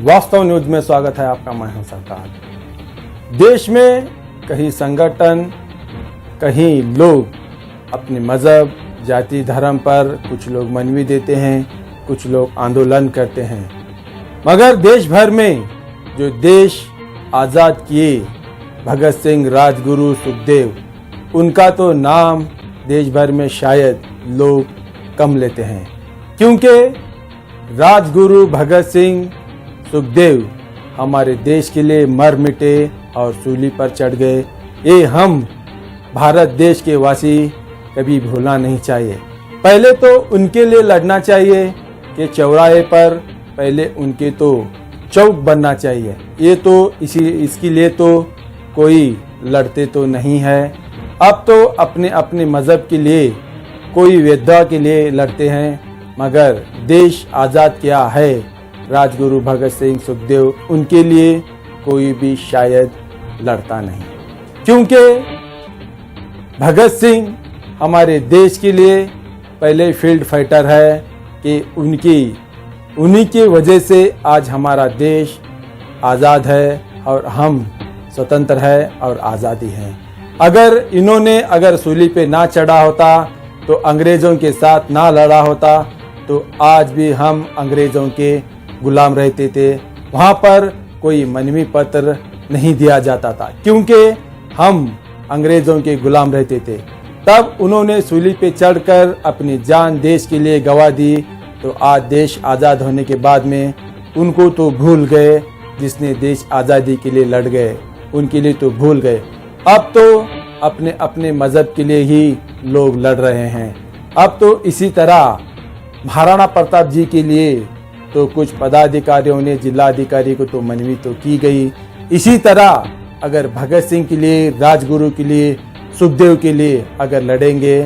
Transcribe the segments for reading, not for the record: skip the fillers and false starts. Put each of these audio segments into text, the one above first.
वास्तव न्यूज में स्वागत है आपका। मैं हूं सरकार। देश में कहीं संगठन, कहीं लोग अपने मजहब, जाति, धर्म पर कुछ लोग मनवी देते हैं, कुछ लोग आंदोलन करते हैं, मगर देश भर में जो देश आज़ाद किए भगत सिंह, राजगुरु, सुखदेव, उनका तो नाम देश भर में शायद लोग कम लेते हैं, क्योंकि राजगुरु भगत सिंह, सुखदेव हमारे देश के लिए मर मिटे और सूली पर चढ़ गए। ये हम भारत देश के वासी कभी भूलना नहीं चाहिए। पहले तो उनके लिए लड़ना चाहिए कि चौराहे पर पहले उनके तो चौक बनना चाहिए। ये तो इसके लिए तो कोई लड़ते तो नहीं है। अब तो अपने अपने मजहब के लिए, कोई वेदा के लिए लड़ते हैं, मगर देश आज़ाद किया है राजगुरु भगत सिंह, सुखदेव, उनके लिए कोई भी शायद लड़ता नहीं, क्योंकि भगत सिंह हमारे देश के लिए पहले फील्ड फाइटर है कि उन्हीं की वजह से आज हमारा देश आज़ाद है और हम स्वतंत्र है और आज़ादी है। अगर सूली पे ना चढ़ा होता, तो अंग्रेज़ों के साथ ना लड़ा होता, तो आज भी हम अंग्रेज़ों के गुलाम रहते थे। वहाँ पर कोई मनवी पत्र नहीं दिया जाता था, क्योंकि हम अंग्रेज़ों के गुलाम रहते थे। तब उन्होंने सूली पे चढ़कर अपनी जान देश के लिए गंवा दी, तो आज देश आज़ाद होने के बाद में उनको तो भूल गए। जिसने देश आज़ादी के लिए लड़ गए उनके लिए तो भूल गए। अब तो अपने अपने मज़हब के लिए ही लोग लड़ रहे हैं। अब तो इसी तरह महाराणा प्रताप जी के लिए तो कुछ पदाधिकारियों ने, जिलाधिकारी को तो मनवी तो की गई। इसी तरह अगर भगत सिंह के लिए, राजगुरु के लिए, सुखदेव के लिए अगर लड़ेंगे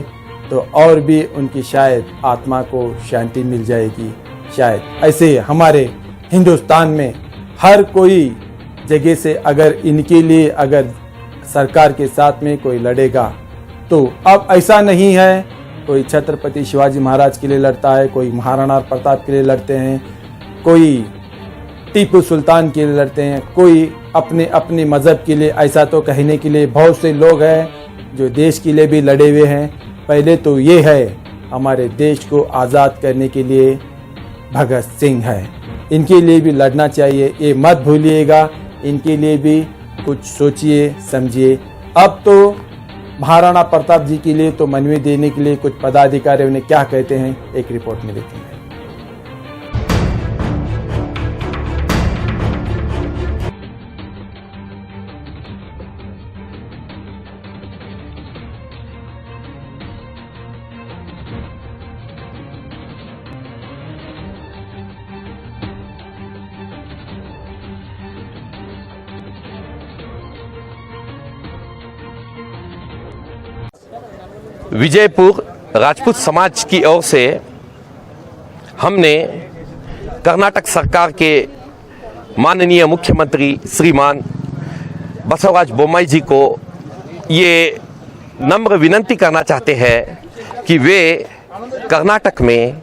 तो और भी उनकी शायद आत्मा को शांति मिल जाएगी। शायद ऐसे हमारे हिंदुस्तान में हर कोई जगह से अगर इनके लिए अगर सरकार के साथ में कोई लड़ेगा, तो अब ऐसा नहीं है कोई छत्रपति शिवाजी महाराज के लिए लड़ता है, कोई महाराणा प्रताप के लिए लड़ते हैं, कोई टीपू सुल्तान के लिए लड़ते हैं, कोई अपने अपने मज़हब के लिए। ऐसा तो कहने के लिए बहुत से लोग हैं जो देश के लिए भी लड़े हुए हैं। पहले तो ये है हमारे देश को आज़ाद करने के लिए भगत सिंह है, इनके लिए भी लड़ना चाहिए। ये मत भूलिएगा, इनके लिए भी कुछ सोचिए समझिए। अब तो महाराणा प्रताप जी के लिए तो मनवी देने के लिए कुछ पदाधिकारियों ने क्या कहते हैं, एक रिपोर्ट में देखेंगे। विजयपुर राजपूत समाज की ओर से हमने कर्नाटक सरकार के माननीय मुख्यमंत्री श्रीमान बसवराज बोम्मई जी को ये नम्र विनती करना चाहते हैं कि वे कर्नाटक में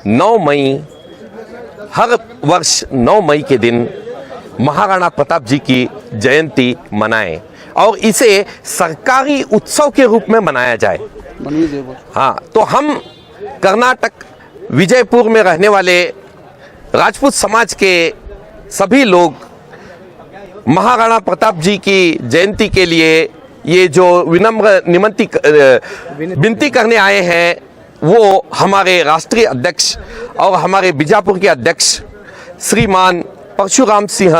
9 मई, हर वर्ष 9 मई के दिन महाराणा प्रताप जी की जयंती मनाएं और इसे सरकारी उत्सव के रूप में मनाया जाए। हाँ, तो हम कर्नाटक विजयपुर में रहने वाले राजपूत समाज के सभी लोग महाराणा प्रताप जी की जयंती के लिए ये जो विनम्र विनती करने आए हैं, वो हमारे राष्ट्रीय अध्यक्ष और हमारे बीजापुर के अध्यक्ष श्रीमान परशुराम सिंह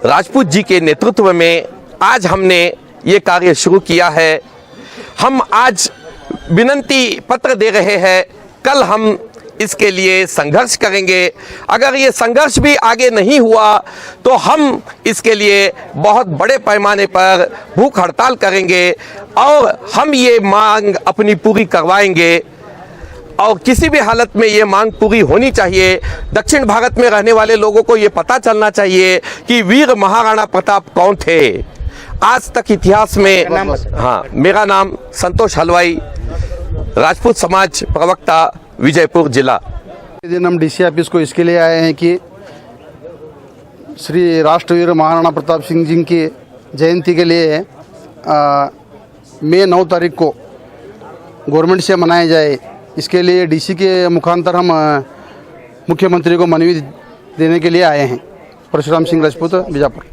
राजपूत जी के नेतृत्व में आज हमने ये कार्य शुरू किया है। हम आज विनती पत्र दे रहे हैं, कल हम इसके लिए संघर्ष करेंगे। अगर ये संघर्ष भी आगे नहीं हुआ तो हम इसके लिए बहुत बड़े पैमाने पर भूख हड़ताल करेंगे और हम ये मांग अपनी पूरी करवाएंगे। और किसी भी हालत में ये मांग पूरी होनी चाहिए। दक्षिण भारत में रहने वाले लोगों को ये पता चलना चाहिए कि वीर महाराणा प्रताप कौन थे। आज तक इतिहास में, हाँ, मेरा नाम संतोष हलवाई, राजपूत समाज प्रवक्ता, विजयपुर जिला। दिन हम डीसी ऑफिस को इसके लिए आए हैं कि श्री राष्ट्रवीर महाराणा प्रताप सिंह जी की जयंती के लिए मई 9 तारीख को गवर्नमेंट से मनाया जाए, इसके लिए डीसी के मुखांतर हम मुख्यमंत्री को मनवी देने के लिए आए हैं। परशुराम सिंह राजपूत, बीजापुर।